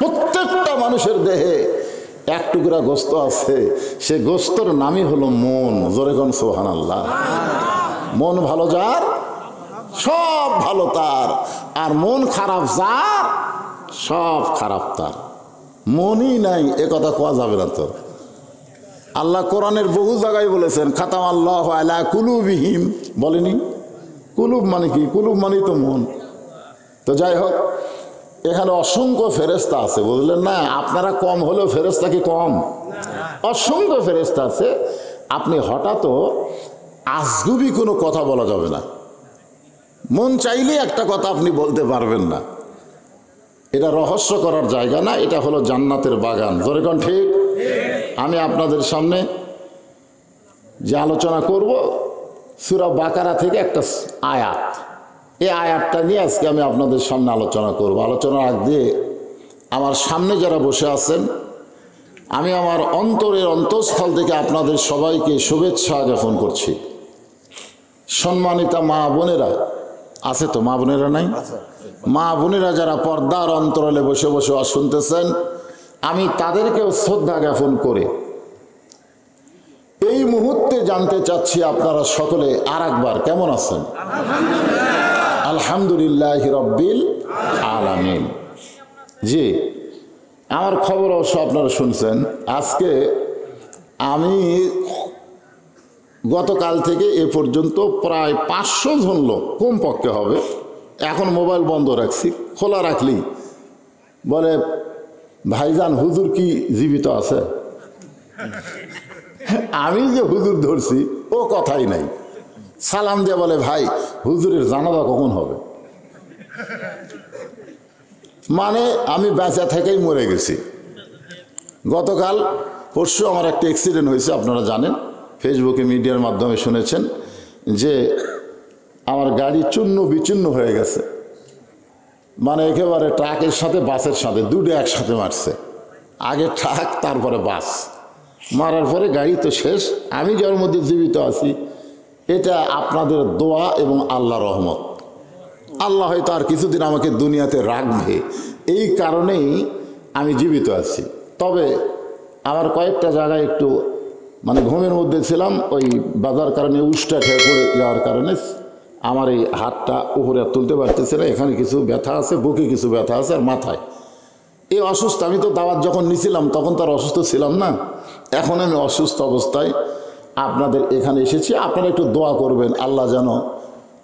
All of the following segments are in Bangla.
প্রত্যেকটা মানুষের দেহে এক টুকরা গোস্ত আছে, সে গোস্তর নামই হলো মন। জোরে কোন সুবহানাল্লাহ। মন ভালো যার সব ভালো তার, আর মন খারাপ যার সব খারাপ তার। মনই নাই এ কথা কোয়া যাবে না তো। আল্লাহ কোরআনের বহু জায়গায় বলেছেন খাতামাল্লাহু আলা কুলুবিহিম, বলেনি? কুলুব মানে কি? কুলুব মানে তো মন। তো যাই হোক, এখানে অসংখ্য ফেরেশতা আছে, বুঝলেন না? আপনারা কম হলেও ফেরেশতা কি কম? অসংখ্য ফেরেশতা আছে। আপনি হঠাৎ আজগুবি কোনো কথা বলা যাবে না। মন চাইলে একটা কথা আপনি বলতে পারবেন না। এটা রহস্য করার জায়গা না, এটা হলো জান্নাতের বাগান। জোরে কোন ঠিক? আমি আপনাদের সামনে যে আলোচনা করব সূরা বাকারা থেকে একটা আয়াত, এই আয়াতটা নিয়ে আজকে আমি আপনাদের সামনে আলোচনা করব। আলোচনার আগ দিয়ে আমার সামনে যারা বসে আছেন, আমি আমার অন্তরের অন্তঃস্থল থেকে আপনাদের সবাইকে শুভেচ্ছা জ্ঞাপন করছি। সম্মানিতা মা বোনেরা আছে তো? মা বোনেরা নাই? মা বোনেরা যারা পর্দার অন্তরালে বসে বসে শুনতেছেন, আমি তাদেরকেও শ্রদ্ধা জ্ঞাপন করে এই মুহূর্তে জানতে চাচ্ছি আপনারা সকলে আর একবার কেমন আছেন? আলহামদুলিল্লাহি রাব্বিল আলামিন। জি, আমার খবর অবশ্য আপনারা শুনছেন। আজকে আমি গতকাল থেকে এ পর্যন্ত প্রায় 500 জন লোক কমপক্ষে হবে, এখন মোবাইল বন্ধ রাখছি, খোলা রাখলি বলে ভাইজান হুজুর কি জীবিত আছে? আমি যে হুজুর ধরছি ও কথাই নাই। সালাম দিয়ে বলে ভাই হুজুরের জানাজা কখন হবে? মানে আমি বেঁচে থেকেই মরে গেছি। গতকাল পরশু আমার একটা অ্যাক্সিডেন্ট হয়েছে, আপনারা জানেন, ফেসবুকে মিডিয়ার মাধ্যমে শুনেছেন যে আমার গাড়ি চূর্ণ বিচূর্ণ হয়ে গেছে। মানে একেবারে ট্রাকের সাথে বাসের সাথে দুটো একসাথে মারছে। আগে ট্রাক, তারপরে বাস। মারার পরে গাড়ি তো শেষ। আমি যার মধ্যে জীবিত আছি এটা আপনাদের দোয়া এবং আল্লাহর রহমত। আল্লাহ হয়তো আর কিছুদিন আমাকে দুনিয়াতে রাখবে, এই কারণেই আমি জীবিত আছি। তবে আমার কয়েকটা জায়গায় একটু মানে ঘুমের মধ্যে ছিলাম, ওই বাজার কারণে উষ্টা খেয়ে পড়ে যাওয়ার কারণে আমার এই হাতটা উপরে তুলতে পারতেছে না। এখানে কিছু ব্যথা আছে, বুকে কিছু ব্যথা আছে, আর মাথায় এই অসুস্থ। আমি তো দাওয়াত যখন নিছিলাম তখন তার অসুস্থ ছিলাম না, এখন আমি অসুস্থ অবস্থায় আপনাদের এখানে এসেছি। আপনারা একটু দোয়া করবেন আল্লাহ যেন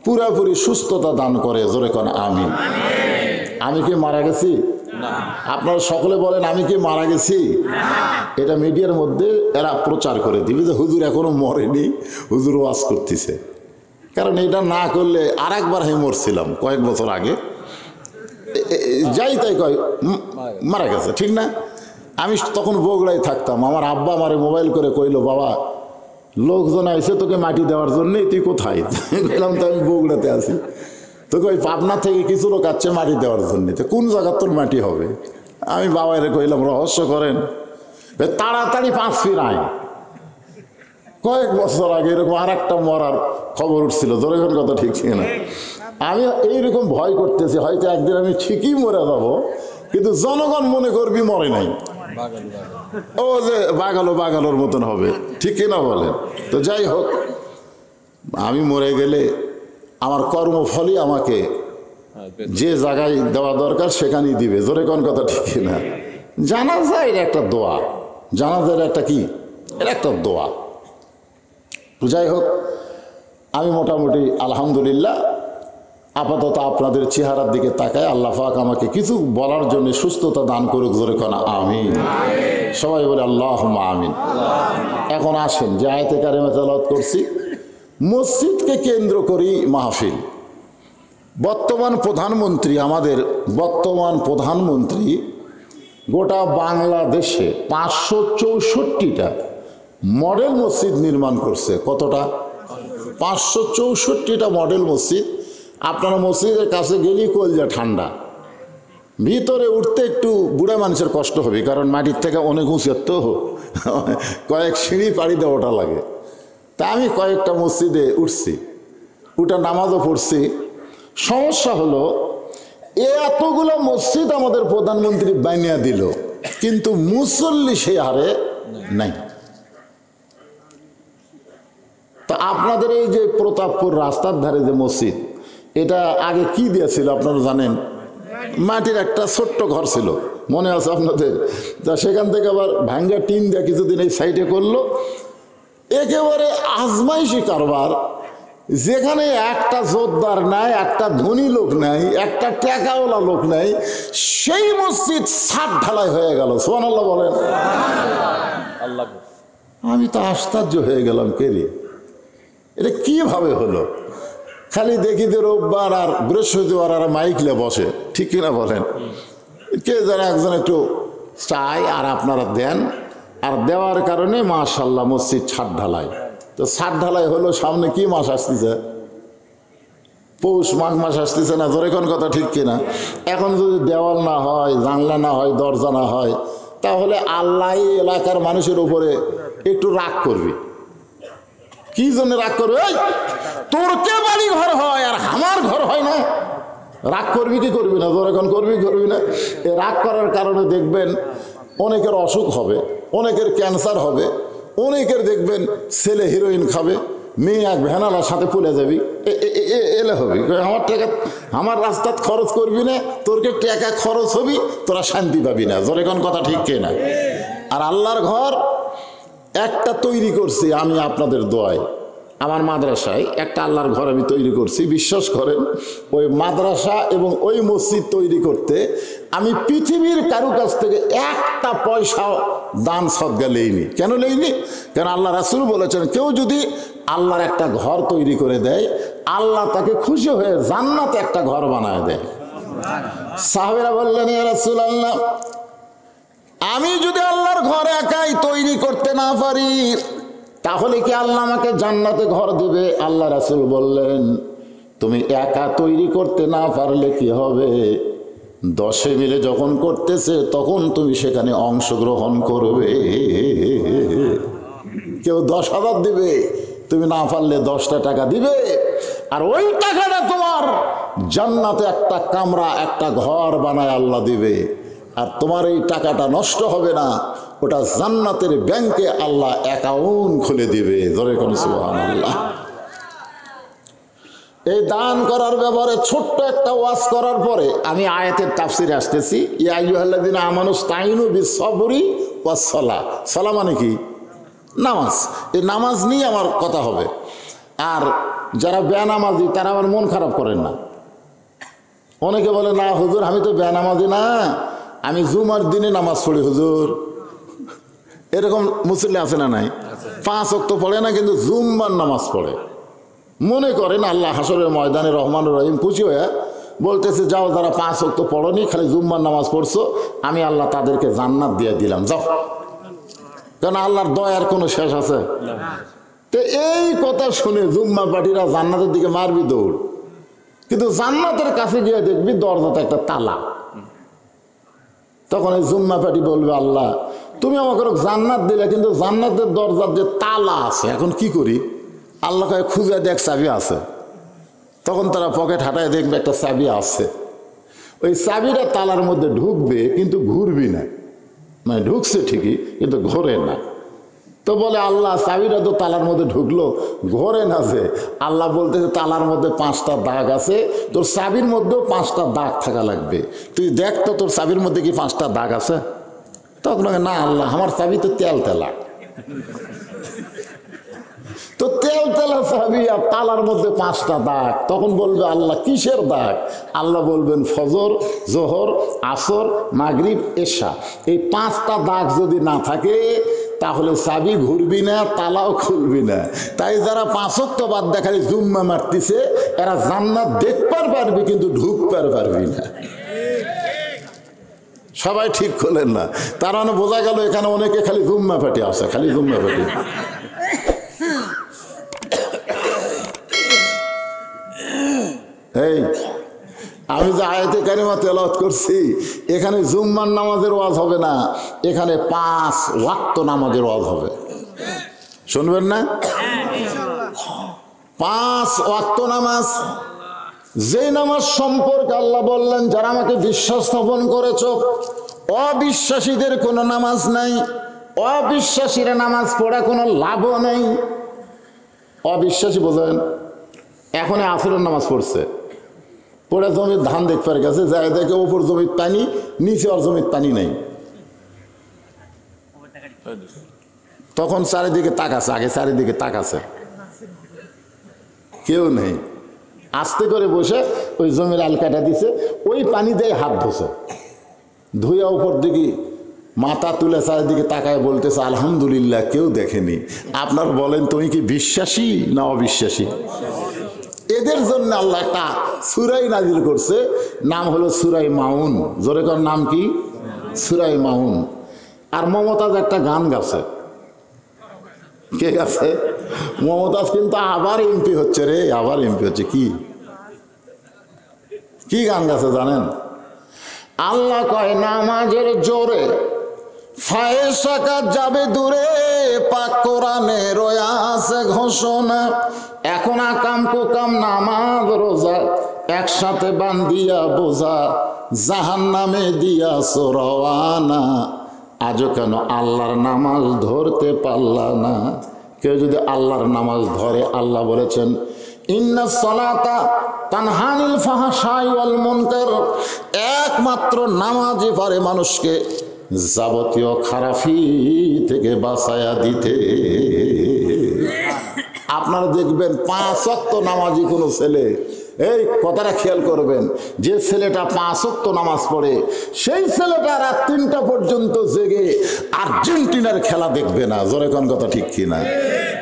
পুরাপুরি সুস্থতা দান করে। জোরে কোন আমিন। আমি কি মারা গেছি? আপনারা সকলে বলেন আমি কি মারা গেছি? এটা মিডিয়ার মধ্যে এরা প্রচার করে দিবে যে হুজুর এখনো মরেনি, হুজুর ওয়াজ করতেছে। কারণ এটা না করলে আর একবার আমি মরছিলাম কয়েক বছর আগে, যাই তাই কয় মারা গেছে, ঠিক না? আমি তখন বগুড়ায় থাকতাম। আমার আব্বা আমারে মোবাইল করে কইল বাবা লোকজন আইসে তোকে মাটি দেওয়ার জন্যই, তুই কোথায়? বললাম তো আমি বগুড়াতে আছি। তোকে ওই পাবনা থেকে কিছু লোক আসছে মাটি দেওয়ার জন্য। তো কোন জায়গার তোর মাটি হবে? আমি বাবারে কইলাম রহস্য করেন, তাড়াতাড়ি 5 ফিট আইন। কয়েক বছর আগে এরকম আর একটা মরার খবর উঠছিল। জোরে কোন কথা ঠিক ছিল না? আমি এইরকম ভয় করতেছি হয়তো একদিন আমি ঠিকই মরে যাবো, কিন্তু জনগণ মনে করবি মরে নাই, ও যে বাগালোর মতন হবে, ঠিক কিনা বলেন? তো যাই হোক, আমি মরে গেলে আমার কর্মফলই আমাকে যে জায়গায় দেওয়া দরকার সেখানেই দিবে। জোরে কোন কথা ঠিক কিনা? জানাজা এটা একটা দোয়া, জানাজার একটা কি, এটা একটা দোয়া। যাই হোক, আমি মোটামুটি আলহামদুলিল্লাহ আপাতত আপনাদের চেহারার দিকে তাকায় আল্লাহ পাক আমাকে কিছু বলার জন্য সুস্থতা দান করুক। জোরে কোন আমিন। সবাই বলে আল্লাহুম্মা আমিন। এখন আসেন যে আয়াতে কারিমা তেলাওয়াত করছি, মসজিদকে কেন্দ্র করেই মাহফিল। বর্তমান প্রধানমন্ত্রী, আমাদের বর্তমান প্রধানমন্ত্রী গোটা বাংলাদেশে 564টা মডেল মসজিদ নির্মাণ করছে। কতটা? 564টা মডেল মসজিদ। আপনারা মসজিদের কাছে গেলেই কলজা ঠান্ডা, ভিতরে উঠতে একটু বুড়া মানুষের কষ্ট হবে, কারণ মাটির থেকে অনেক উঁচু, তো কয়েক সিঁড়ি পাড়ি দেওয়াটা লাগে। তা আমি কয়েকটা মসজিদে উঠছি, উঠে নামাজও পড়ছি। সমস্যা হলো এতগুলো মসজিদ আমাদের প্রধানমন্ত্রী বানিয়ে দিল, কিন্তু মুসল্লি সে হারে নাই। তো আপনাদের এই যে প্রতাপপুর রাস্তার ধারে যে মসজিদ, এটা আগে কি দিয়েছিল আপনারা জানেন? মাটির একটা ছোট্ট ঘর ছিল, মনে আছে আপনাদের? তা সেখান থেকে আবার ভাঙ্গা টিন দিয়ে কিছুদিন এই সাইডে করলো। একেবারে আজমাইশি কারবার, যেখানে একটা জোরদার নাই, একটা ধনী লোক নাই, একটা টাকাওয়ালা লোক নাই, সেই মসজিদ ছাদ ঢালাই হয়ে গেল। সুবহানাল্লাহ বলেন। আমি তো আশ্চর্য হয়ে গেলাম, কেরে এটা কিভাবে হলো? খালি দেখি যে রোববার আর বৃহস্পতিবার আর মাইকলে বসে, ঠিক কিনা বলেন? কে যেন একজন একটু চায় আর আপনারা দেন, আর দেওয়ার কারণে মাশাআল্লাহ মসজিদ ছাদ ঢালাই। তো ছাদ ঢালাই হলো, সামনে কি মাস আসতেছে? পৌষ মাঘ মাস আসতেছে না? জোরে কোন কথা, ঠিক কিনা? এখন যদি দেওয়াল না হয়, জানলা না হয়, দরজা না হয়, তাহলে আল্লাহ এলাকার মানুষের উপরে একটু রাগ করবে। কি জন্য রাগ করবে? এই তোর কে বাড়ি ঘর হয় আর আমার ঘর হয় না? রাগ করবি কি করবি না? জোরে কোন করবি করবি না? এই রাগ করার কারণে দেখবেন অনেকের অসুখ হবে, অনেকের ক্যান্সার হবে, অনেকের দেখবেন ছেলে হিরোইন খাবে, মেয়ে এক ভ্যানালার সাথে পুলে যাবি, এলে হবি। আমার টাকা আমার রাস্তাত খরচ করবি না, তোরকে টাকা খরচ হবি, তোরা শান্তি পাবি না। জোরে কোন কথা, ঠিক কে না? আর আল্লাহর ঘর একটা তৈরি করছি আমি আপনাদের দোয়ায়, আমার মাদ্রাসায় একটা আল্লাহর ঘর আমি তৈরি করছি। বিশ্বাস করেন, ওই মাদ্রাসা এবং ওই মসজিদ তৈরি করতে আমি পৃথিবীর কারো কাছ থেকে একটা পয়সা দান সদকা লেইনি। কেন লেইনি? কারণ আল্লাহ রাসূল বলেছেন, কেউ যদি আল্লাহর একটা ঘর তৈরি করে দেয়, আল্লাহ তাকে খুশি হয়ে জান্নাতে একটা ঘর বানায় দেয়। সাহাবীরা বললেন, ইয়া রাসূলুল্লাহ, আমি যদি আল্লাহর ঘর একাই তৈরি করতে না পারি, তাহলে কি আল্লাহ আমাকে জান্নাতে ঘর দেবে? আল্লাহ রাসূল বললেন, তুমি একা তৈরি করতে না পারলে কি হবে? 10 মিলে যখন করতেছে তখন তুমি সেখানে অংশগ্রহণ করবে। কেউ 10,000 দিবে, তুমি না পারলে 10টা টাকা দিবে, আর ওই টাকাটা তোমার জান্নাতে একটা কামরা, একটা ঘর বানায় আল্লাহ দিবে। আর তোমার এই টাকাটা নষ্ট হবে না, ওটা জান্নাতের ব্যাংকে আল্লাহ অ্যাকাউন্ট খুলে দিবে। জোরে কোন সুবহানাল্লাহ। এই দান করার ব্যাপারে ছোট্ট একটা ওয়াজ করার পরে আমি আয়াতের তাফসিরে আসতেছি। ইয়া আইয়ুহাল্লাযীনা আমানুস্তাঈনু বিস-সাবরি ওয়াস-সালাহ। সালাহ মানে কি? নামাজ। এই নামাজ নিয়ে আমার কথা হবে। আর যারা বেনামাজি তারা আমার মন খারাপ করেন না। অনেকে বলে, না হুজুর আমি তো বেনামাজি না, আমি জুমার দিনে নামাজ পড়ি হুজুর। এরকম মুসল্লি আছে না নাই? 5 ওয়াক্ত পড়ে না, কিন্তু জুম্মার নামাজ পড়ে। মনে করেন আল্লাহ হাসরের ময়দানে রহমানুর রহিম খুশি হয়ে বলতেছে, যাও যারা 5 ওয়াক্ত পড়নি, খালি জুম্মার নামাজ পড়ছো, আমি আল্লাহ তাদেরকে জান্নাত দিয়ে দিলাম, যাও। কারণ আল্লাহর দয়ার কোনো শেষ আছে? তো এই কথা শুনে জুম্মা পার্টিরা জান্নাতের দিকে মারবি দৌড়, কিন্তু জান্নাতের কাছে গিয়ে দেখবি দরজাতে একটা তালা। তখন এই জুম্মা পার্টি বলবে, আল্লাহ তুমি আমাকে জান্নাত দিলে, কিন্তু জান্নাতের দরজার যে তালা আছে, এখন কি করি? আল্লাহ কয়ে, খুঁজে দেখ চাবি আছে। তখন তারা পকেট হাঁটায় দেখবে একটা চাবি আছে। ওই চাবিটা তালার মধ্যে ঢুকবে, কিন্তু ঘুরবি না, মানে ঢুকছে ঠিকই কিন্তু ঘোরে না। তো বলে, আল্লাহ চাবিটা তো তালার মধ্যে ঢুকলো, ঘোরে না যে। আল্লাহ বলতেছে, তালার মধ্যে 5টা দাগ আছে, তোর চাবির মধ্যেও 5টা দাগ থাকা লাগবে, তুই দেখ তো তোর চাবির মধ্যে কি 5টা দাগ আছে? তখন না আল্লাহ, আমার চাবি তো তেল তেলা। তো তেল তেলা চাবি আর তালার মধ্যে 5টা দাগ। তখন বলবে, আল্লাহ কিসের দাগ? আল্লাহ বলবেন, ফজর, জোহর, আসর, মাগরিব, এশা। এই 5টা দাগ যদি না থাকে তাহলে চাবি ঘুরবি না, তালাও খুলবি না। তাই যারা 5 ওয়াক্ত বাদ দেখালে জুম্মা মারতেছে, এরা জান্নাত দেখবার পারবি কিন্তু ঢুকবার পারবি না। সবাই ঠিক করলেন না? তার মানে বোঝা গেল এখানে অনেকে খালি জুম্মা পাটি আছে, খালি জুম্মা পাটি। এই আমি যে আয়াতে কারিমা তেলাওয়াত করছি, এখানে জুম্মার নামাজের ওয়াজ হবে না, এখানে 5 ওয়াক্ত নামাজের ওয়াজ হবে। শুনবেন না? 5 ওয়াক্ত নামাজ যে নামাজ সম্পর্কে আল্লাহ বললেন যারা আমাকে বিশ্বাস স্থাপন করেছ, অবিশ্বাসীদের কোনো নামাজ নাই, অবিশ্বাসীরা নামাজ পড়া কোনো লাভও নেই। অবিশ্বাসী বোঝেন, এখন আসরের নামাজ পড়ছে, পড়ে জমির ধান দেখবার গেছে, যায় দেখে ওপর জমির পানি, নিচে আর জমির পানি নেই। তখন চারিদিকে তাকাছে, আগে চারিদিকে তাকাছে, কেউ নেই। আস্তে করে বসে ওই জমির আল কাটা দিছে, ওই পানি দিয়ে হাত ধুছে, ধুইয়া উপর দিকে মাথা তুলে চারিদিকে তাকায় বলতেছে আলহামদুলিল্লাহ, কেউ দেখেনি। আপনার বলেন তুমি কি বিশ্বাসী না অবিশ্বাসী? এদের জন্য আল্লাহ একটা সূরা নাজিল করছে, নাম হলো সূরা মাউন। জোরে কর, নাম কি? সূরা মাউন। আর মমতাজ একটা গান গাছে। কে গাছে? মমতাজ কিন্তু আবার এমপি হচ্ছে রে, আবার এমপি হচ্ছে। কি গান গাছে জানেন? আল্লাহ কয় নামাজের জোরে ফায়সাকা যাবে দূরে, পাক কোরআনে রয়াছে ঘোষণা। এখন আকাম কুকাম নামাজ রোজা একসাথে বান্ধিয়া বোঝা, জাহান্নামে দিয়াছ রওয়ানা। আজও কেন আল্লাহর নামাজ ধরতে পারলা না? কেউ যদি আল্লাহর নামাজ ধরে, আল্লাহ বলেছেন ইন্নাস সালাতা তানহানিল ফাহশাই ওয়াল মুনকার, একমাত্র নামাজই পারে মানুষকে যাবতীয় খারাপি থেকে বাঁচায়া দিতে। আপনারা দেখবেন 5 ওয়াক্ত নামাজি কোনো ছেলে, এই কথাটা খেয়াল করবেন, যে ছেলেটা 5 ওয়াক্ত নামাজ পড়ে সেই ছেলেটা রাত 3টা পর্যন্ত জেগে আর্জেন্টিনার খেলা দেখবে না। জোরে কোন কথা ঠিক কিনা?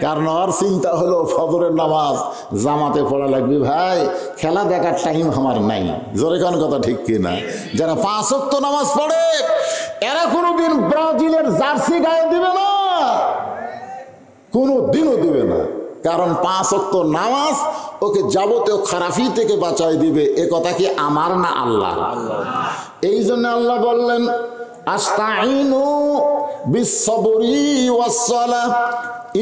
কারণ ওর চিন্তা হলো ফজরের নামাজ জামাতে পড়া লাগবে, ভাই খেলা দেখার টাইম আমার নাই। জোরে কোন কথা ঠিক কিনা? যারা 5 ওয়াক্ত নামাজ পড়ে এরা কোনোদিন ব্রাজিলের জার্সি গায়ে দিবে না, কোনো দিনও দিবে না। কারণ 5 ওয়াক্ত নামাজ ওকে যাবতীয় খারাপি থেকে বাঁচাই দিবে। এ কথা কি আমার না আল্লাহ? এই জন্য আল্লাহ বললেন আস্তাইনু বিস-সাবরি ওয়াস-সালাহ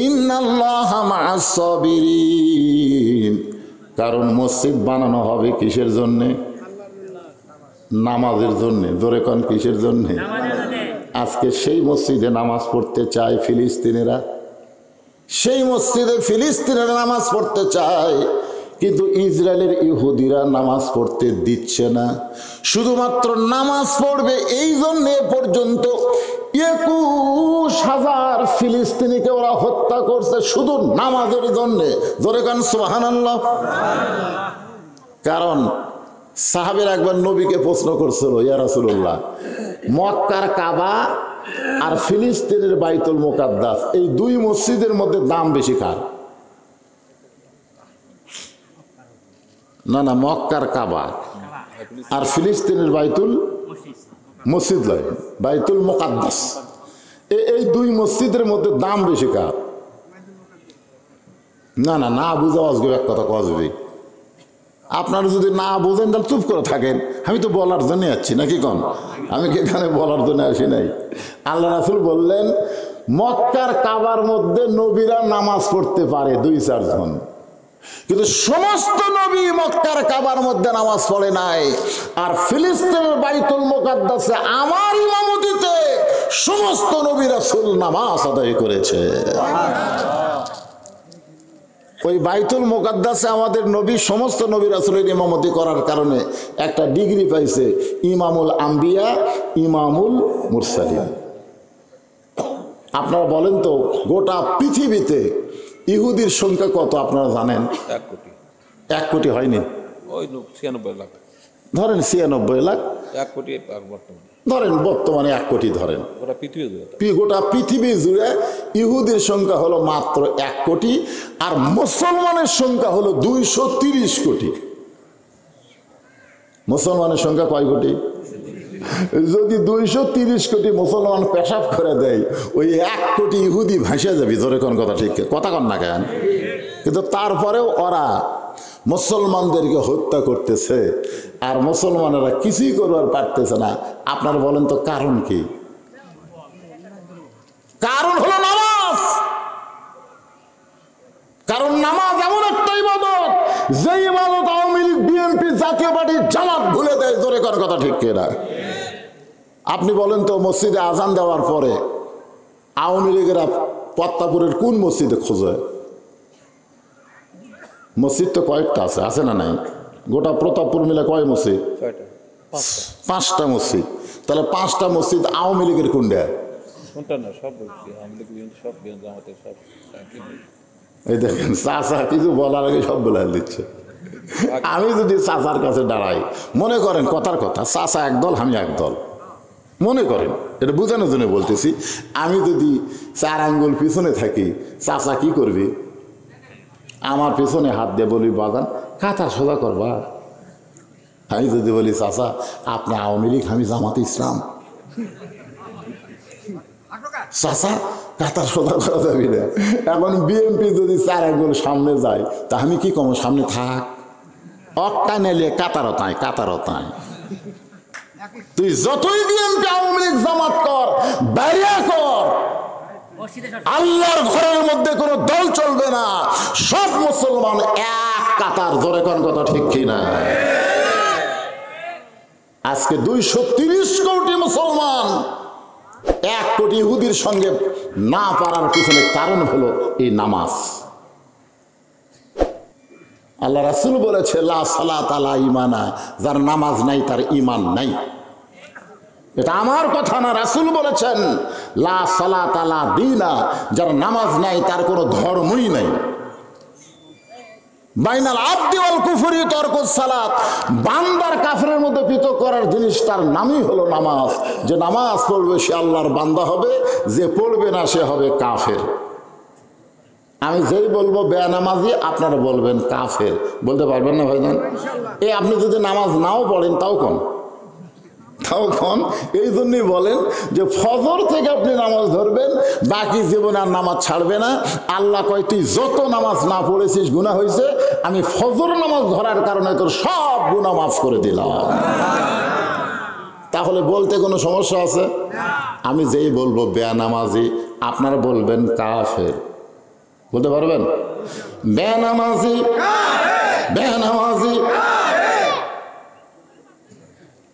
ইন্নাল্লাহা মা'আস সাবিরিন। কারণ মসজিদ বানানো হবে কিসের জন্য? নামাজের জন্য। জোরে কোন কিসের জন্য? আজকে সেই মসজিদে নামাজ পড়তে চায় ফিলিস্তিনিরা, সেই মসজিদে ফিলিস্তিনের নামাজ পড়তে চায়, কিন্তু ইসরায়েলের ইহুদিরা নামাজ পড়তে দিচ্ছে না। শুধুমাত্র নামাজ পড়বে এই জন্য পর্যন্ত 21,000 ফিলিস্তিনিকে ওরা হত্যা করছে শুধু নামাজের জন্য। জোরে কান সুবহানাল্লাহ। কারণ সাহাবের একবার নবীকে প্রশ্ন করছিল, ইয়া রাসূলুল্লাহ, মক্কার কাবা আর ফিলিস্তিনের বাইতুল মুকাদ্দাস, এই 2 মসজিদের মধ্যে দাম বেশি কার? না না, মক্কার কাবা আর ফিলিস্তিনের বাইতুল মসজিদ লয়, বাইতুল মুকাদ্দাস, এই 2 মসজিদের মধ্যে দাম বেশি কার? না না, না বুঝা আসবে এক কথা কসবি। আপনারা যদি না বোঝেন তাহলে চুপ করে থাকেন। আমি তো বলার জন্য আসছি, নাকি কন? আমি কি এখানে বলার জন্য আসি নাই? আল্লাহ রাসূল বললেন মক্কার কাবার মধ্যে নবীরা নামাজ পড়তে পারে 2-4 জন, কিন্তু সমস্ত নবী মক্কার কাবার মধ্যে নামাজ পড়ে নাই। আর ফিলিস্তিনের বাইতুল মুকাদ্দাসে আমার ইমামতিতে সমস্ত নবী রাসূল নামাজ আদায় করেছে। ওই বাইতুল মুকাদ্দাসে আমাদের নবী সমস্ত নবী রাসূলের ইমামতি করার কারণে একটা ডিগ্রি পাইছে, ইমামুল আম্বিয়া, ইমামুল মুরসালিন। আপনারা বলেন তো গোটা পৃথিবীতে ইহুদির সংখ্যা কত আপনারা জানেন? 1 কোটি। 1 কোটি হয়নি, ওই 96 লাখ। ধরেন 96 লাখ, 1 কোটি বর্তমানে ধরেন বর্তমানে 1 কোটি ধরেন। গোটা পৃথিবী জুড়ে ইহুদির সংখ্যা হলো মাত্র 1 কোটি, আর মুসলমানের সংখ্যা হলো 230 কোটি। মুসলমানের সংখ্যা কয় কোটি? যদি 230 কোটি মুসলমান পেশাব করে দেয়, ওই 1 কোটি ইহুদি ভাসিয়ে যাবে। ধরে কোন কথা ঠিক কথা কন না কেন? কিন্তু তারপরেও ওরা মুসলমানদেরকে হত্যা করতেছে, আর মুসলমানেরা কিছুই করবার পারতেছে না। আপনারা বলেন তো কারণ কি? কারণ হলো নামাজ। কারণ নামাজ এমন একটা ইবাদত, যে ইবাদত আওয়ামী লীগ, বিএনপি, জাতীয় পার্টির জামাত ভুলে দেয়, জোরে কর কথা ঠিক কিনা? আপনি বলেন তো, মসজিদে আজান দেওয়ার পরে আওয়ামী লীগেরা পত্তাপুরের কোন মসজিদে খোঁজে? মসজিদ তো কয়েকটা আছে, আছে না নাই? গোটা প্রতাপপুর মিলে কয় মসজিদ? 5টা মসজিদ। তাহলে 5টা মসজিদ আওয়ামী লীগের কোনটা? এই দেখেন, চাচা কিছু বলার আগে সব বলে দিচ্ছে। আমি যদি চাচার কাছে দাঁড়াই, মনে করেন কথার কথা, চাচা একদল আমি একদল, মনে করেন, এটা বোঝানোর জন্য বলতেছি, আমি যদি 4 আঙ্গুল পিছনে থাকি, চাচা কি করবি? আমার পিছনে হাত দিয়ে বলি, বাগান কাঁথা সোজা করবা। আমি যদি বলি, চাচা আপনি আওয়ামী লীগ, আমি জামাতে ইসলাম, চাচা কাঁথা সোজা করা যাবি না। এখন বিএনপি যদি 4 আঙ্গুল সামনে যায়, তা আমি কি কম, সামনে থাক, অক্টায় নেলে কাতারও তাই, কাতারও তাই। তুই যতই বিএনপি আওয়ামী লীগ জামাত কর, বাইরে কর, আল্লাহর ঘরের মধ্যে কোনো দল চলবে না। সব মুসলমান এক কাতার, জোরে কোন কথা ঠিক কিনা? আজকে 230 কোটি মুসলমান 1 কোটি ইহুদির সঙ্গে না পারার পিছনে কারণ হলো এই নামাজ। আল্লাহ রাসূল বলেছে, লা সালাত আলা ঈমানা, যার নামাজ নাই তার ঈমান নাই। এটা আমার কথা না, রাসূল বলেছেন, লা সালাত আলা দীনা, যার নামাজ নাই তার কোনো ধর্মই নাই। বাইনাল আবদি ওয়াল কুফরি তরকুস সালাত, বান্দার কাফেরের মধ্যে পৃথক করার জিনিস তার নামই হলো নামাজ। যে নামাজ পড়বে সে আল্লাহর বান্দা হবে, যে পড়বে না সে হবে কাফের। আমি যেই বলবো বেনামাজি, আপনারা বলবেন কাফের, বলতে পারবেন না ভাইজান? এই আপনি যদি নামাজ নাও পড়েন তাও কোন, এই জন্যই বলেন যে ফজর থেকে আপনি নামাজ ধরবেন, বাকি জীবনে আর নামাজ ছাড়বে না। আল্লাহ কয়, তুই যত নামাজ না পড়েছিস গুনাহ হয়েছে, আমি ফজর নামাজ ধরার কারণে তোর সব গুনাহ মাফ করে দিলাম। তাহলে বলতে কোনো সমস্যা আছে? আমি যেই বলবো বেনামাজি, আপনারা বলবেন কাফের, বলতে পারবেন? বেনামাজি, বেনামাজি।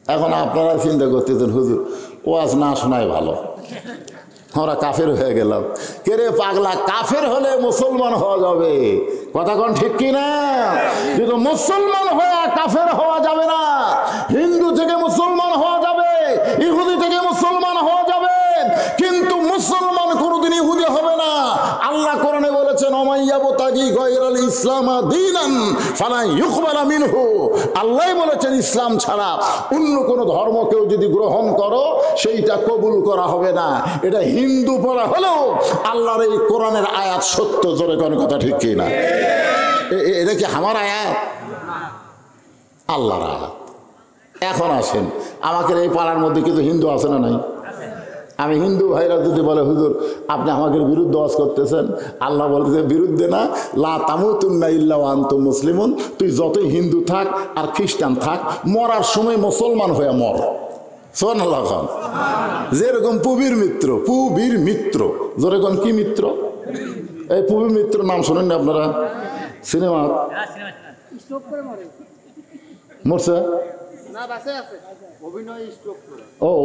এখন আপনারা চিন্তা করতেছেন, হুজুর ওয়াজ না শোনাই ভালো, আমরা কাফের হয়ে গেলাম। কে রে পাগলা, কাফের হলে মুসলমান হওয়া যাবে, কথা কোন ঠিক কিনা? কিন্তু মুসলমান হয়ে কাফের হওয়া যাবে না। হিন্দু থেকে মুসলমান হওয়া যাবে, ইহুদি থেকে মুসলমান হওয়া যাবে, কিন্তু মুসলমান কোনোদিন ইহুদি হবে না। আল্লাহ কোরআনে বলেছেন, ওমাইয়াবতাগি গায়রাল ইসলাম দীনান ফালা ইউকবালা মিনহু। আল্লাহ বলেছেন, ইসলাম ছাড়া অন্য কোনো ধর্ম কেউ যদি গ্রহণ করো, সেইটা কবুল করা হবে না। এটা হিন্দু পড়া হলেও আল্লাহর এই কোরআনের আয়াত সত্য, জোরে কোন কথা ঠিক কিনা? এটা কি আমার আয়াত? আল্লাহর আয়াত। এখন আসেন, আমাকে এই পাড়ার মধ্যে কিছু হিন্দু আছে না নাই? আমি হিন্দু ভাইরা যদি বলে, হুজুর আপনি আমাদের বিরুদ্ধে ওয়াজ করতেছেন, আল্লাহ বলতেছে বিরুদ্ধে না, লা তামুতুন্না ইল্লা ওয়া আনতুম মুসলিমুন। তুই যতই হিন্দু থাক আর খ্রিস্টান থাক, মরার সময় মুসলমান হয়ে মর। সুবহানাল্লাহ খান। যেরকম পুবীর মিত্র, যেরকম কি মিত্র, এই পুবীর মিত্র নাম শোনেন না আপনারা? সিনেমা মরছে,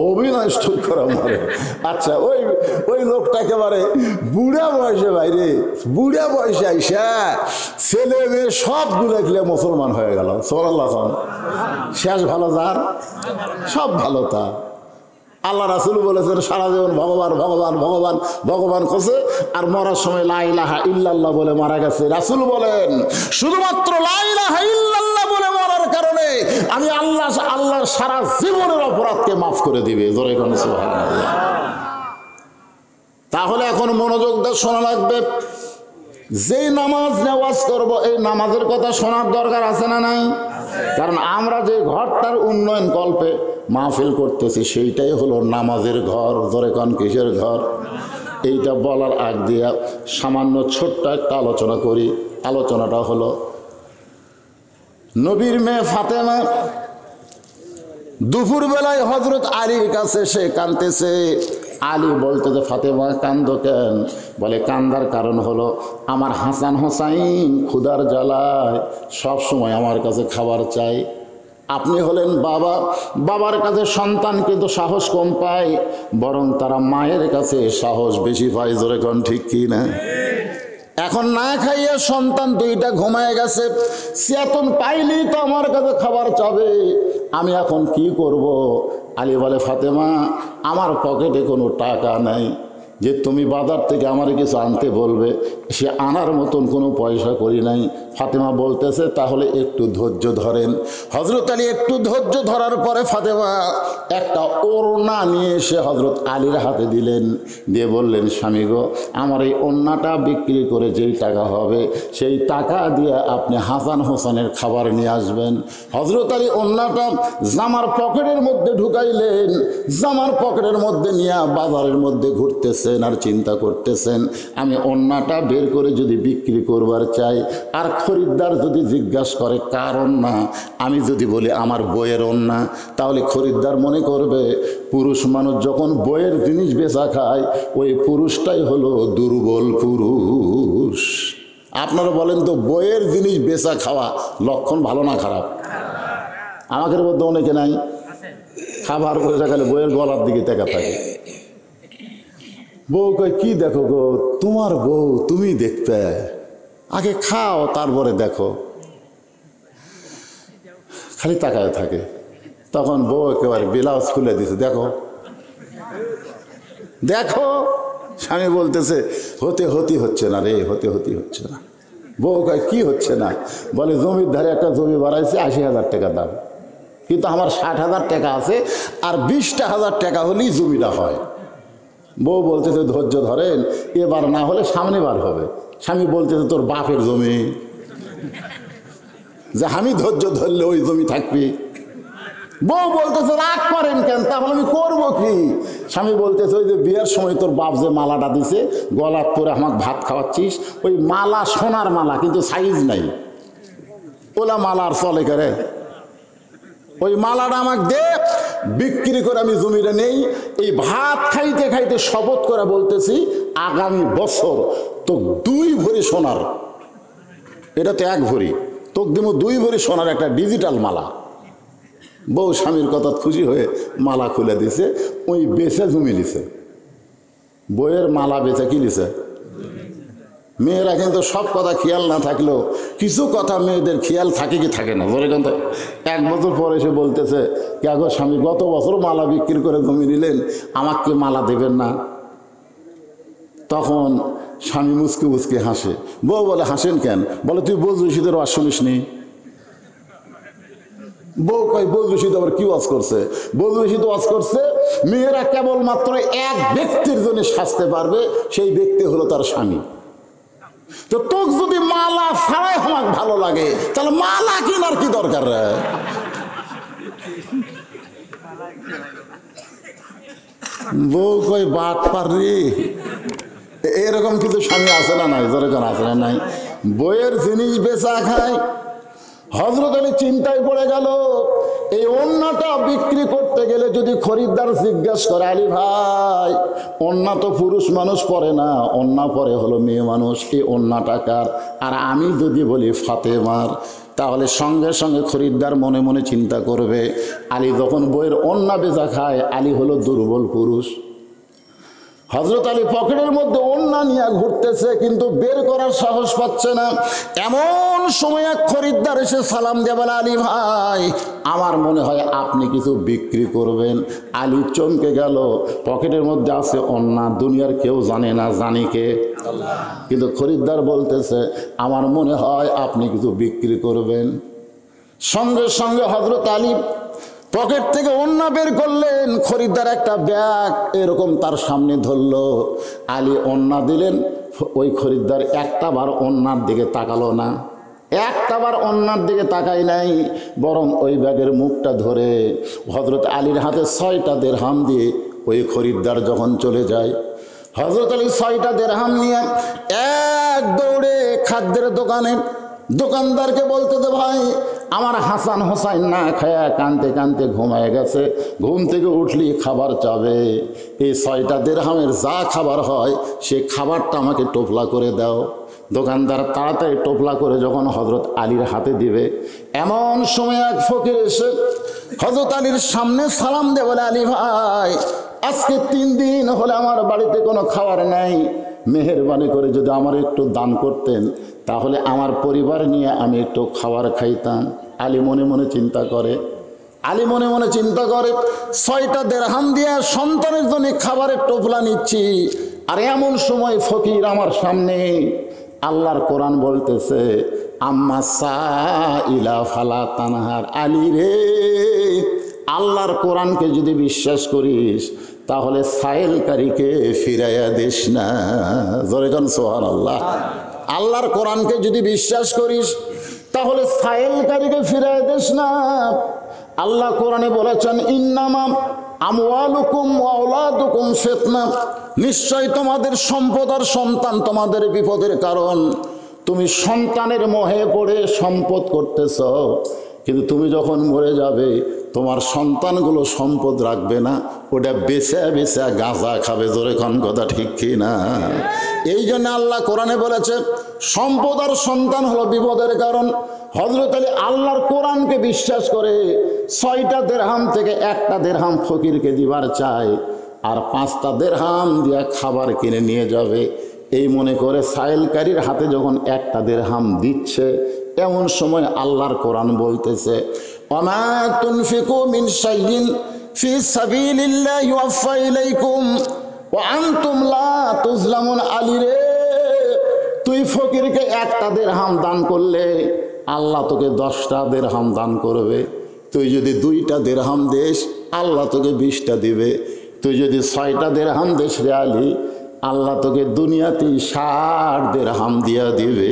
অভিনয় স্ট্রোক করা মরে। আচ্ছা, ওই লোকটা একেবারে বুড়া বয়সে, বাইরে বুড়া বয়সে আইসা ছেলে মেয়ে সবগুলো খেলে মুসলমান হয়ে গেল। সুবহানাল্লাহ খান। শেষ ভালো যার, সব ভালো তার। আল্লাহ রাসূল বলেছেন, সারা জীবন ভগবান ভগবান ভগবান ভগবান করছে, আর মরার সময় লা ইলাহা ইল্লাল্লাহ বলে মারা গেছে। রাসূল বলেন, শুধুমাত্র লা ইলাহা ইল্লাল্লাহ বলে মরার কারণে আমি আল্লাহর সারা জীবনের অপরাধকে মাফ করে দিবে। জোরে কোন সুবহানাল্লাহ। তাহলে এখন মনোযোগ দিয়ে শোনা লাগবে। যেই নামাজ নেওয়াজ করব, এই নামাজের কথা শোনার দরকার আছে না নাই? কারণ আমরা যে ঘরটার উন্নয়ন কল্পে মাহফিল করতেছি, সেইটাই হলো নামাজের ঘর। জোরে কোন কিসের ঘর? এইটা বলার আগ দিয়া সামান্য ছোট্ট একটা আলোচনা করি। আলোচনাটা হলো, নবীর মেয়ে ফাতেমা দুপুর বেলায় হযরত আলীর কাছে সে কাঁদতেছে। আলী বলতেছে, ফাতেমা কান্দো কেন? বলে, কান্দার কারণ হলো আমার হাসান হোসাইন ক্ষুধার জ্বালায় সব সময় আমার কাছে খাবার চাই। আপনি হলেন বাবা, বাবার কাছে সন্তান কিন্তু সাহস কম পায়, বরং তারা মায়ের কাছে সাহস বেশি পায়। জোরে কোন ঠিক কি না? এখন না খাইয়া সন্তান দুইটা ঘুমায় গেছে, চেতন পাইলেই তো আমার কাছে খাবার চাবে, আমি এখন কি করব? আলী বলে, ফাতেমা আমার পকেটে কোনো টাকা নাই যে তুমি বাজার থেকে আমার কিছু আনতে বলবে, সে আনার মতন কোনো পয়সা করি নাই। ফাতেমা বলতেছে, তাহলে একটু ধৈর্য ধরেন। হজরত আলী একটু ধৈর্য ধরার পরে ফাতেমা একটা ওড়না নিয়ে এসে হজরত আলীর হাতে দিলেন, দিয়ে বললেন, স্বামী গো, আমার এই ওড়নাটা বিক্রি করে যেই টাকা হবে সেই টাকা দিয়ে আপনি হাসান হোসেনের খাবার নিয়ে আসবেন। হজরত আলী ওড়নাটা জামার পকেটের মধ্যে ঢুকাইলেন, জামার পকেটের মধ্যে নিয়ে বাজারের মধ্যে ঘুরতেছেন আর চিন্তা করতেছেন, আমি ওড়নাটা বের করে যদি বিক্রি করবার চাই, আর খরিদ্দার যদি জিজ্ঞাসা করে কার ওড়না, আমি যদি বলি আমার বইয়ের ওড়না, তাহলে খরিদ্দার মনে করবে পুরুষ মানুষ যখন বইয়ের জিনিস বেচা খায় ওই পুরুষটাই হলো দুর্বল পুরুষ। আপনারা বলেন তো, বইয়ের জিনিস বেচা খাওয়া লক্ষণ ভালো না খারাপ? আমাদের মধ্যে অনেকে নাই, খাবার বেচা খেলে বইয়ের গলার দিকে দেখা থাকে। বউ কয়, কি দেখো গো, তোমার বউ তুমি দেখতে, আগে খাও তারপরে দেখো, খালি তাকায় থাকে। তখন বউ একেবারে ব্লাউজ খুলে দিছে, দেখো দেখো। স্বামী বলতেছে, হতে হচ্ছে না রে, হতে হচ্ছে না। বউ কয়, কি হচ্ছে না? বলে, জমির ধারে একটা জমি বাড়াইছে 80,000 টাকা দাম, কিন্তু আমার 60,000 টাকা আছে, আর 20,000 টাকা হলেই জমিটা হয়। বউ বলতেছে, ধৈর্য ধরেন, এবার না হলে সামনে বার হবে। স্বামী বলতেছে, তোর বাপের জমি, যে আমি ধৈর্য ধরলে ওই জমি থাকবি। বউ বলতেছে, রাগ করেন কেন? তাহলে আমি করবো কি? স্বামী বলতেছে, ওই যে বিয়ের সময় তোর বাপ যে মালাটা দিছে গলা পরে আমাকে ভাত খাওয়াচ্ছিস, ওই মালা সোনার মালা, কিন্তু সাইজ নাই, ওলা মালা আর চলে করে, ওই মালাটা আমাকে দে, বিক্রি করে আমি জমিটা নেই। এই ভাত খাইতে খাইতে শপথ করে বলতেছি, আগামী বছর তো 2 ভরি সোনার, এটা তো 1 ভরি, তোকে দিব 2 ভরি সোনার একটা ডিজিটাল মালা। বউ স্বামীর কথা খুশি হয়ে মালা খুলে দিছে, ওই বেচে জমি লিছে। বইয়ের মালা বেচে কি লিছে? মেয়েরা কিন্তু সব কথা খেয়াল না থাকলেও কিছু কথা মেয়েদের খেয়াল থাকে কি থাকে না। ধরে কিন্তু 1 বছর পরে এসে বলতেছে, কে গো স্বামী, গত বছর মালা বিক্রি করে জমি নিলেন, আমাকে মালা দেবেন না? তখন স্বামী মুচকে মুচকে হাসে। বউ বলে, হাসেন কেন? বলে, তুই বোঝ রশিদের ওয়াজ শুনিস নি? বউ কয়, বোঝ রশিদ আবার কি ওয়াজ করছে? বোঝ রশিদ ওয়াজ করছে, মেয়েরা কেবলমাত্র এক ব্যক্তির জন্য সাজতে পারবে, সেই ব্যক্তি হলো তার স্বামী। তো তোকে যদি মালা ছাড়াই আমার ভালো লাগে, তাহলে মালা কেনার কি দরকার? বউ কয়, বাট পারি, এরকম কিছু স্বামী আছে না নাই? যেরকম আছে না নাই? বইয়ের জিনিস বেচা খায়। হযরত আলী চিন্তায় পড়ে গেল, এই ওড়নাটা বিক্রি করতে গেলে যদি খরিদ্দার জিজ্ঞাসা করে, আলী ভাই ওড়না তো পুরুষ মানুষ পরে না, ওড়না পরে হলো মেয়ে মানুষ, এই ওড়নাটা কার? আর আমি যদি বলি ফাতেমার, তাহলে সঙ্গে সঙ্গে খরিদ্দার মনে মনে চিন্তা করবে, আলী যখন বইয়ের ওড়না বেচা খায়, আলী হলো দুর্বল পুরুষ। হযরত আলী পকেটের মধ্যে ওড়না নিয়ে ঘুরতেছে, কিন্তু বের করার সাহস পাচ্ছে না। এমন সময় এক খরিদ্দার এসে সালাম দিয়ে বলে, আলী ভাই আমার মনে হয় আপনি কিছু বিক্রি করবেন। আলী চমকে গেল, পকেটের মধ্যে আছে ওড়না, দুনিয়ার কেউ জানে না, জানি কে? কিন্তু খরিদ্দার বলতেছে, আমার মনে হয় আপনি কিছু বিক্রি করবেন। সঙ্গে সঙ্গে হযরত আলী পকেট থেকে ওড়না বের করলেন, খরিদ্দার একটা ব্যাগ এরকম তার সামনে ধরলো, আলী ওড়না দিলেন। ওই খরিদ্দার একটা বার ওড়নার দিকে তাকালো না, একটা বার ওড়নার দিকে তাকাই নাই, বরং ওই ব্যাগের মুখটা ধরে হযরত আলীর হাতে 6টা দিরহাম দিয়ে ওই খরিদ্দার যখন চলে যায়, হযরত আলী 6টা দিরহাম নিয়ে এক দৌড়ে খাদ্যের দোকানে দোকানদারকে বলতেছে, ভাই আমার হাসান হোসাইন না খায়া কানতে কানতে ঘুমায় গেছে, ঘুম থেকে উঠলি খাবার চাবে, এই 6টা দিরহামের যা খাবার হয় সে খাবারটা আমাকে টোপলা করে দাও। দোকানদার তাড়াতাড়ি টোপলা করে যখন হজরত আলীর হাতে দিবে, এমন সময় এক ফকির এসে হজরত আলীর সামনে সালাম দিয়ে বলে, আলী ভাই, আজকে 3 দিন হলে আমার বাড়িতে কোনো খাবার নাই, মেহেরবানি করে যদি আমার একটু দান করতেন তাহলে আমার পরিবার নিয়ে আমি একটু খাবার খাইতাম। আলী মনে মনে চিন্তা করে, 6টা দিরহাম দিয়ে সন্তানের জন্য খাবারের টোপলা নিচ্ছি, আর এমন সময় ফকির আমার সামনে। আল্লাহর কোরআন বলতেছে, আম্মা সাইলা ফালা তানহার। আলী রে, আল্লাহর কোরআনকে যদি বিশ্বাস করিস তাহলে সাইলকারীকে ফিরাইয়া দিস না। জোরে কোন সুবহানাল্লাহ। আল্লাহর কোরআনকে যদি বিশ্বাস করিস তাহলে সাইলকারীকে ফিরাইয়া দিস না। আল্লাহ কোরআনে বলেছেন, ইন্নামা আমওয়ালুকুম ওয়া আওলাদুকুম ফিতনা, নিশ্চয় তোমাদের সম্পদ আর সন্তান তোমাদের বিপদের কারণ। তুমি সন্তানের মোহে পড়ে সম্পদ করতেছ, কিন্তু তুমি যখন মরে যাবে তোমার সন্তানগুলো সম্পদ রাখবে না, ওটা বেচা বেচা গাঁজা খাবে। জোরে কোন কথা ঠিক কি না? এই জন্য আল্লাহ কোরআনে বলেছে সম্পদ আর সন্তান হলো বিপদের কারণ। হযরত আলী আল্লাহর কোরআনকে বিশ্বাস করে 6টা দিরহাম থেকে 1টা দিরহাম ফকিরকে দিবার চায়, আর 5টা দিরহাম দিয়ে খাবার কিনে নিয়ে যাবে। এই মনে করে সাইলকারীর হাতে যখন 1টা দিরহাম দিচ্ছে, এমন সময় আল্লাহর কোরআন বলতেছে, ওমা তুনফিকু মিন শাইইন ফি সাবিলিল্লাহি ইউওয়াফা ইলাইকুম ওয়া আনতুম লা তুজলামুন। আলী রে, তুই ফকিরকে 1টা দিরহাম দান করলে আল্লাহ তোকে 10টা দিরহাম দান করবে। তুই যদি 2টা দিরহাম দেস আল্লাহ তোকে 20টা দিবে। তুই যদি 6টা দিরহাম দেস রে আলী, আল্লাহ তোকে দুনিয়াতেই 60 দিরহাম দিয়া দিবে।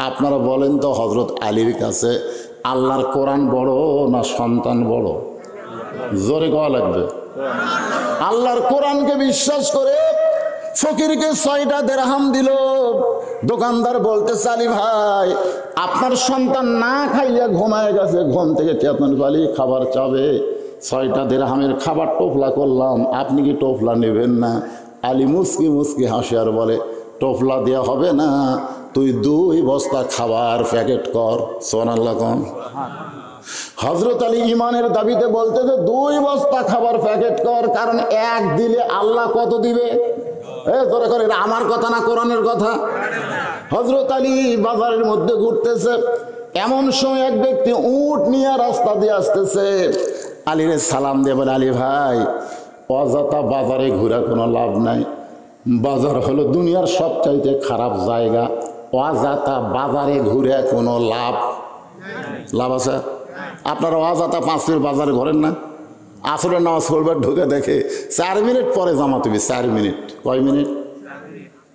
আপনারা বলেন তো, হযরত আলীর কাছে আল্লাহর কোরআন বড় না সন্তান বড়? জোরে কওয়া লাগবে। আল্লাহর কোরআনকে বিশ্বাস করে ফকিরকে 6টা দিরহাম দিল। দোকানদার বলতেছে, আলী ভাই, আপনার সন্তান না খাইয়া ঘুমায় গেছে, ঘুম থেকে চেতন পালি খাবার চাবে, 6টা দিরহামের খাবার টোপলা করলাম, আপনি কি টোপলা নেবেন না? আলী মুস্কি মুস্কি হাসি আর বলে, টোপলা দেওয়া হবে না, তুই 2 বস্তা খাবার প্যাকেট কর। সুবহানাল্লাহ কোন। হযরত আলী ইমানের দাবিতে বলতেছে 2 বস্তা খাবার প্যাকেট কর, কারণ 1 দিলে আল্লাহ কত দিবে? তোরা করে, আমার কথা না কোরআনের কথা। হযরত আলী বাজারের মধ্যে ঘুরতেছে, এমন সময় এক ব্যক্তি উট নিয়ে রাস্তা দিয়ে আসতেছে। আলীরে সালাম দিয়ে বলে, আলী ভাই, অযথা বাজারে ঘোরা কোনো লাভ নাই। বাজার হলো দুনিয়ার সবচাইতে খারাপ জায়গা। অযথা বাজারে ঘুরে কোনো লাভ আছে? আপনারা অযথা 5 মিনিট বাজারে ঘোরেন না? আসরের নামাজ পড়বার ঢুকে দেখে 4 মিনিট পরে জামাত হবে। 4 মিনিট, কয় মিনিট?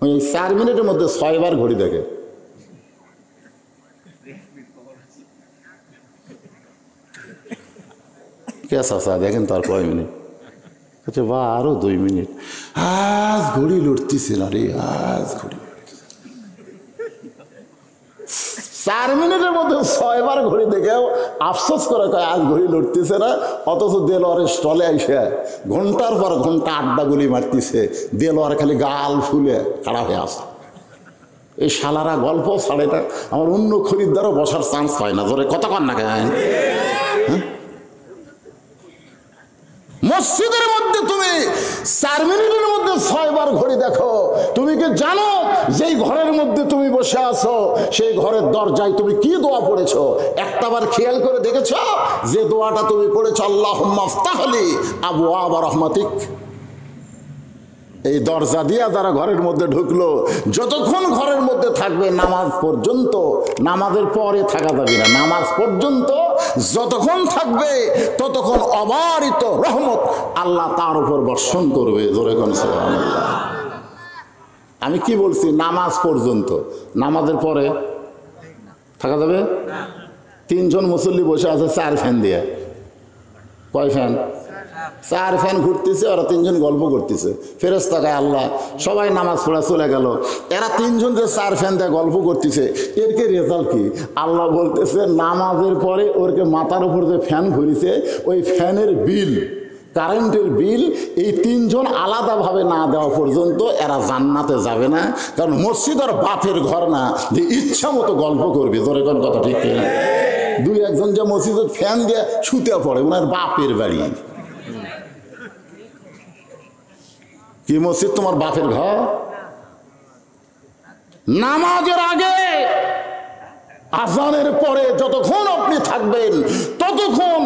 ওই 4 মিনিটের মধ্যে 6 বার ঘড়ি দেখে। কে চাচা দেখেন তার কয় মিনিট? বলছে, বা আরো 2 মিনিট। আজ ঘড়ি লুটতেছে না রে, আজ ঘড়ি 4 মিনিটের মধ্যে 6 বার ঘড়ি দেখেও আফসোস করে কয় আজ ঘড়ি লুটতেছে না। অথচ দেলোয়ারের স্টলে আইসে ঘন্টার পর ঘন্টা আড্ডা গুলি মারতেছে, দেলোয়ার খালি গাল ফুলে খাড়া হয়ে আসে। এই শালারা গল্প ছাড়ে না, আমার অন্য খরিদ্দারও বসার চান্স পায় না। জোরে কথা কন না কেন? মসজিদের মধ্যে তুমি 4 মিনিটের মধ্যে 6 বার ঘড়ি দেখো। তুমি কি জানো যেই ঘরের মধ্যে তুমি বসে আছো সেই ঘরের দরজায় তুমি কি দোয়া পড়েছো? একটাবার খেয়াল করে দেখেছো যে দোয়াটা তুমি পড়েছো, আল্লাহুম্মা আফতাহলি আবওয়াবা রাহমাতিক। এই দরজা দিয়া যারা ঘরের মধ্যে ঢুকলো, যতক্ষণ ঘরের মধ্যে থাকবে নামাজ পর্যন্ত, নামাজের পরে থাকা যাবে না, নামাজ পর্যন্ত যতক্ষণ থাকবে ততক্ষণ অবারিত রহমত আল্লাহ তার উপর বর্ষণ করবে। জোরে কোন সুবহানাল্লাহ। আমি কি বলছি? নামাজ পর্যন্ত, নামাজের পরে থাকা যাবে? 3 জন মুসল্লি বসে আছে 4 ফ্যান দিয়ে। কয় ফ্যান? 4 ফ্যান ঘুরতেছে, ওরা 3 জন গল্প করতেছে। ফেরেশতা কয়, আল্লাহ, সবাই নামাজ পড়া চলে গেল, এরা 3 জন যে 4 ফ্যান দিয়ে গল্প করতেছে, এর কি রেজাল্ট কি? আল্লাহ বলতেছে, নামাজের পরে ওরকে মাথার উপর যে ফ্যান ঘুরিছে ওই ফ্যানের বিল কারেন্টের বিল, এই তিনজন আলাদাভাবে না দেওয়া পর্যন্ত এরা জান্নাতে যাবে না। কারণ মসজিদ আর বাপের ঘর না যে ইচ্ছা মতো গল্প করবি, তোর এখন কথা ঠিক না। দুই একজন যে মসজিদের ফ্যান দিয়ে শুতে পড়ে, ওনার বাপের বাড়ি। কি মসজিদ তোমার বাপের ঘর? নামাজের আগে আজানের পরে যতক্ষণ আপনি থাকবেন ততক্ষণ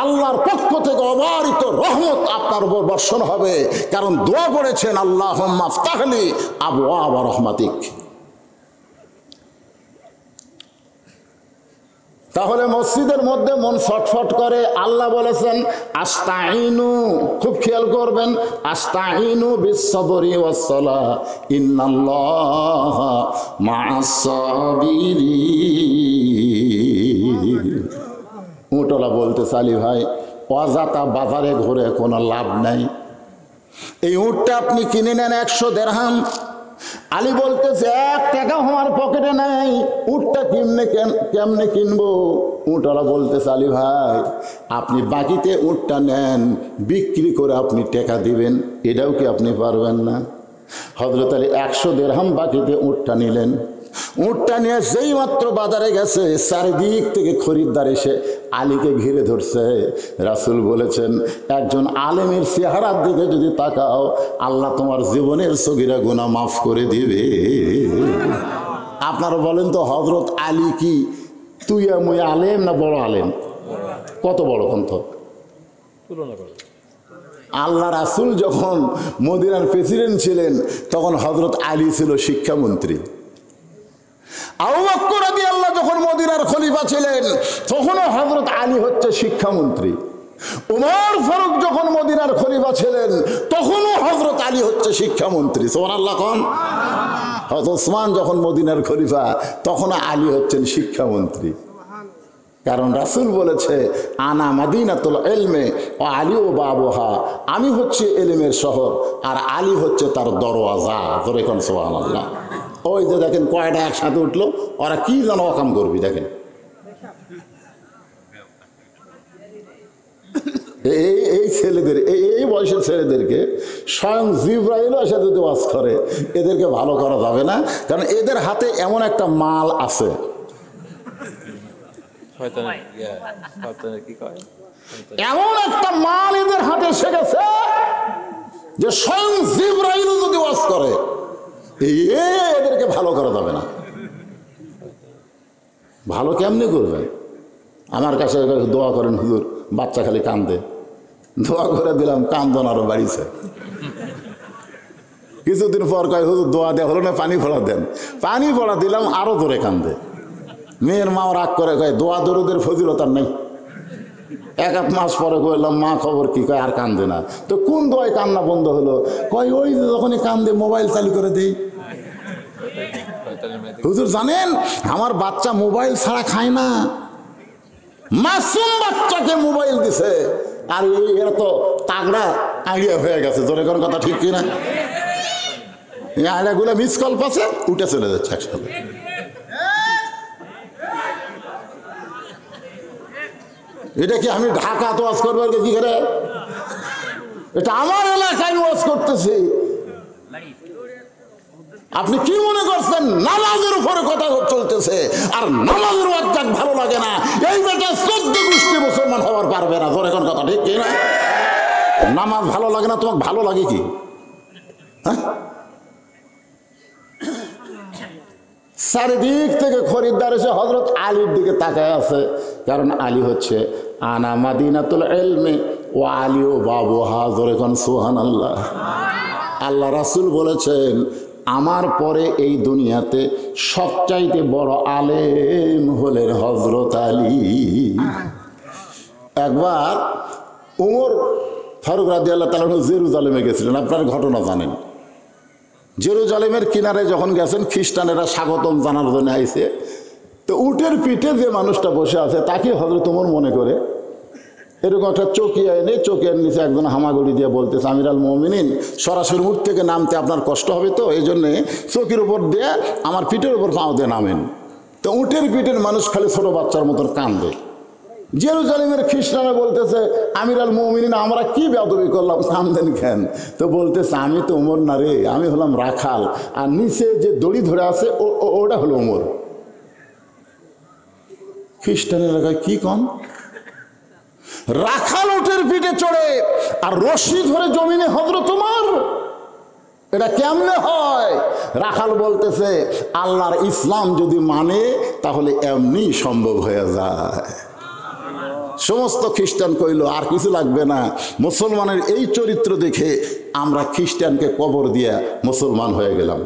আল্লাহর পক্ষ থেকে অবারিত রহমত আপনার উপর বর্ষণ হবে। কারণ দোয়া করেছেন আল্লাহুম্মা আফতাহলি আবওয়াবা রহমাতিক। তাহলে মসজিদের মধ্যে মন ছটফট করে। আল্লাহ বলেছেন আস্তাইনু, খুব খেয়াল করবেন, আস্তাইনু বিস-সাবরি ওয়াস-সালাহ ইন্নাল্লাহা মা'আস-সাবিরিন। উটলা বলতে চালি ভাই, অজাতা বাজারে ঘুরে কোনো লাভ নাই। এই উটটা আপনি কিনে নেন 100 দিরহাম। আলী বলতেছে 1 টাকা আমার পকেটে নাই, উটটা কেমনে কিনবো? উটওয়ালা বলতেছে আলী ভাই, আপনি বাকিতে উটটা নেন, বিক্রি করে আপনি টাকা দিবেন, এটাও কি আপনি পারবেন না? হযরত আলী 100 দিরহাম বাকিতে উটটা নিলেন। উটটা নিয়ে যেই মাত্র বাজারে গেছে, চারিদিক থেকে খরিদ্দার এসে আলীকে ঘিরে ধরছে। রাসূল বলেছেন, একজন আলেমের চেহারার দিকে যদি তাকাও, আল্লাহ তোমার জীবনের সগীরা গুনাহ মাফ করে দিবে। আপনারা বলেন তো, হযরত আলী কি তুই মুই আলেম না বড় আলেম? কত বড় কণ্ঠ! আল্লাহ রাসূল যখন মদিনার প্রেসিডেন্ট ছিলেন, তখন হযরত আলী ছিল শিক্ষামন্ত্রী। আবু বকর রাদিয়াল্লাহু যখন মদিনার খলিফা ছিলেন, তখনও হযরত আলী হচ্ছে শিক্ষামন্ত্রী। উমর ফারুক যখন মদিনার খলিফা ছিলেন, তখনও হযরত আলী হচ্ছে শিক্ষামন্ত্রী। সুবহানাল্লাহ কোন? হযরত ওসমান যখন মদিনার খলিফা, তখনও আলী হচ্ছেন শিক্ষামন্ত্রী। কারণ রাসূল বলেছে, আনা মাদিনাতুল ইলমে ওয়া আলী ও বাবুহা, আমি হচ্ছে ইলমের শহর আর আলী হচ্ছে তার দরওয়াজা। জোরে কোন সুবহানাল্লাহ। ওই যে দেখেন কয়টা একসাথে উঠলো, ওরা কি যেন অকাম করবি। দেখেন এই ছেলেদের, এই বয়সের ছেলেদেরকে স্বয়ং জিবরাইল এসে যদি ওয়াজ করে, এদেরকে ভালো করা যাবে না। কারণ এদের হাতে এমন একটা মাল আছে, এমন একটা মাল এদের হাতে এসে গেছে যে স্বয়ং জিবরাইল যদি ওয়াজ করে, এদেরকে ভালো করা যাবে না। ভালো কেমনি করবেন? আমার কাছে দোয়া করেন, হুজুর বাচ্চা খালি কান্দে, দোয়া করে দিলাম, কান্দন আরো বাড়িছে। কিছুদিন পর কয়, হুজুর দোয়া দেওয়া হলো না, পানি ফোড়া দেন। পানি ফোড়া দিলাম, আরো জোরে কান্দে। মেয়ের মাও রাগ করে কয়, দোয়া দরুদের ফজিলত আর নেই। 1 মাস পরে কইলাম, মা খবর কি? কয় আর কান্দে না। তো কোন দোয়ায় কান্না বন্ধ হলো? কয় ওই যখনই কান্দে মোবাইল চালু করে দেই। হুজুর জানেন, আমার বাচ্চা মোবাইল ছাড়া খায় না। মাসুম বাচ্চাকে মোবাইল দিছে, আর এরা তো তাগড়া আইডিয়া হয়ে গেছে। জোরে কোন কথা ঠিক কিনা? এই আইডিয়াগুলো মিস কল পাচ্ছে, উঠে চলে যাচ্ছে একসাথে। এটা কি আমি ঢাকা তো ওয়াজ করবো কি করে? এটা আমার এলাকায় ওয়াজ করতেছি। আপনি কি মনে করছেন নামাজের উপরে কথা চলতেছে, আর নামাজের ওয়াজ ভালো লাগে না? এই বেটা 14 গোষ্ঠী মুসলমান হওয়ার পারবে না। তোর এখন কথা ঠিক কি না? নামাজ ভালো লাগে না, তোমাকে ভালো লাগে কি? হ্যাঁ, চারিদিক থেকে খরিদ্দার এসে হযরত আলীর দিকে তাকায় আছে। কারণ আলী হচ্ছে আনা মাদিনাতুল ইলমি ওয়া আলী ও বাবুহা। জোরে কোন সুবহানাল্লাহ। আল্লাহ রাসূল বলেছেন, আমার পরে এই দুনিয়াতে সবচাইতে বড় আলেম হলেন হযরত আলী। একবার উমর ফারুক রাদিয়াল্লাহু তাআলা জেরুজালেমে গেছিলেন। আপনারা ঘটনা জানেন। জেরুজালেমের কিনারে যখন গেছেন, খ্রিস্টানেরা স্বাগতম জানার জন্য আইছে। তো উটের পিঠে যে মানুষটা বসে আছে, তাকে হযরত ওমর মনে করে এরকম একটা চকিয়া এনে, চকিয়ার নিচে একজন হামাগুড়ি দিয়ে বলতেছে, আমিরাল মুমিনিন, সরাসরি উঠ থেকে নামতে আপনার কষ্ট হবে, তো এই জন্যে চকির উপর দিয়ে আমার পিঠের উপর পাও দিয়ে নামেন। তো উটের পিঠের মানুষ খালি ছোট বাচ্চার মতন কান্দে। জেরুজালেমের খ্রিস্টানরা বলতেছে আমির আল মুমিনিন আমরা কি বেয়াদবি করলাম, কান্দেন কেন? তো বলতেছে আমি তো ওমর না রে, আমি হলাম রাখাল, আর নিচে যে দড়ি ধরে আছে ওটা হলো ওমর। খ্রিস্টানেরা কয় কি কন? রাখাল উটের পিঠে চড়ে আর রশি ধরে জমিনে হযরত ওমর, এটা কেমনে হয়? রাখাল বলতেছে আল্লাহর ইসলাম যদি মানে তাহলে এমনি সম্ভব হয়ে যায়। সমস্ত খ্রিস্টান কইল আর কিছু লাগবে না, মুসলমানের এই চরিত্র দেখে আমরা খ্রিস্টানকে কবর দিয়া মুসলমান হয়ে গেলাম।